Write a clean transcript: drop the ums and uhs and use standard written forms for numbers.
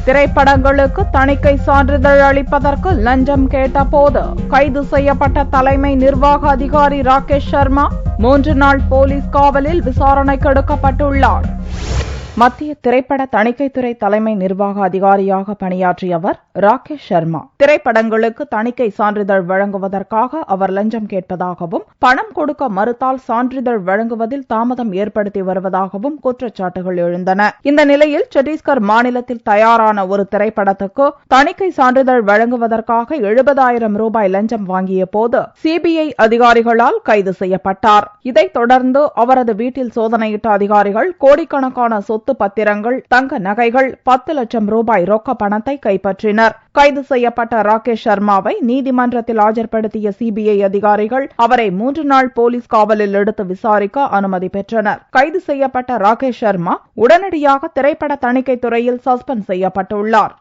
திரைப்படங்களுக்கு தணிக்கை சான்றிதழ் அளிப்பதற்கு லஞ்சம் கேட்டபோது கைது செய்யப்பட்ட தலைமை நிர்வாக அதிகாரி ராகேஷ் சர்மா 3 நாள் போலீஸ் காவலில் விசாரணைக்கு எடுக்கப்பட்டுள்ளார். மத்திய திரைப்பட தணிக்கைத்துறை தலைமை நிர்வாக அதிகாரியாக பணியாற்றியவர் ராகேஷ் சர்மா. திரைப்படங்களுக்கு தணிக்கை சான்றிதழ் வழங்குவதற்காக அவர் லஞ்சம் கேட்பதாகவும், பணம் கொடுக்க மறுத்தால் சான்றிதழ் வழங்குவதில் தாமதம் ஏற்படுத்தி வருவதாகவும் குற்றச்சாட்டுகள் எழுந்தன. இந்த நிலையில் சத்தீஸ்கர் மாநிலத்தில் தயாரான ஒரு திரைப்படத்துக்கு தணிக்கை சான்றிதழ் வழங்குவதற்காக 70,000 ரூபாய் லஞ்சம் வாங்கிய போது சிபிஐ அதிகாரிகளால் கைது செய்யப்பட்டார். இதைத் தொடர்ந்து அவரது வீட்டில் சோதனையிட்ட அதிகாரிகள் கோடிக்கணக்கான சொத்து பத்திரங்கள், தங்க நகைகள், 10 லட்சம் ரூபாய் ரொக்க பணத்தை கைப்பற்றினர். கைது செய்யப்பட்ட ராகேஷ் சர்மாவை நீதிமன்றத்தில் ஆஜர்படுத்திய சிபிஐ அதிகாரிகள் அவரை 3 நாள் போலீஸ் காவலில் எடுத்து விசாரிக்க அனுமதி பெற்றனர். கைது செய்யப்பட்ட ராகேஷ் சர்மா உடனடியாக திரைப்பட தணிக்கை துறையில் சஸ்பெண்ட் செய்யப்பட்டுள்ளார்.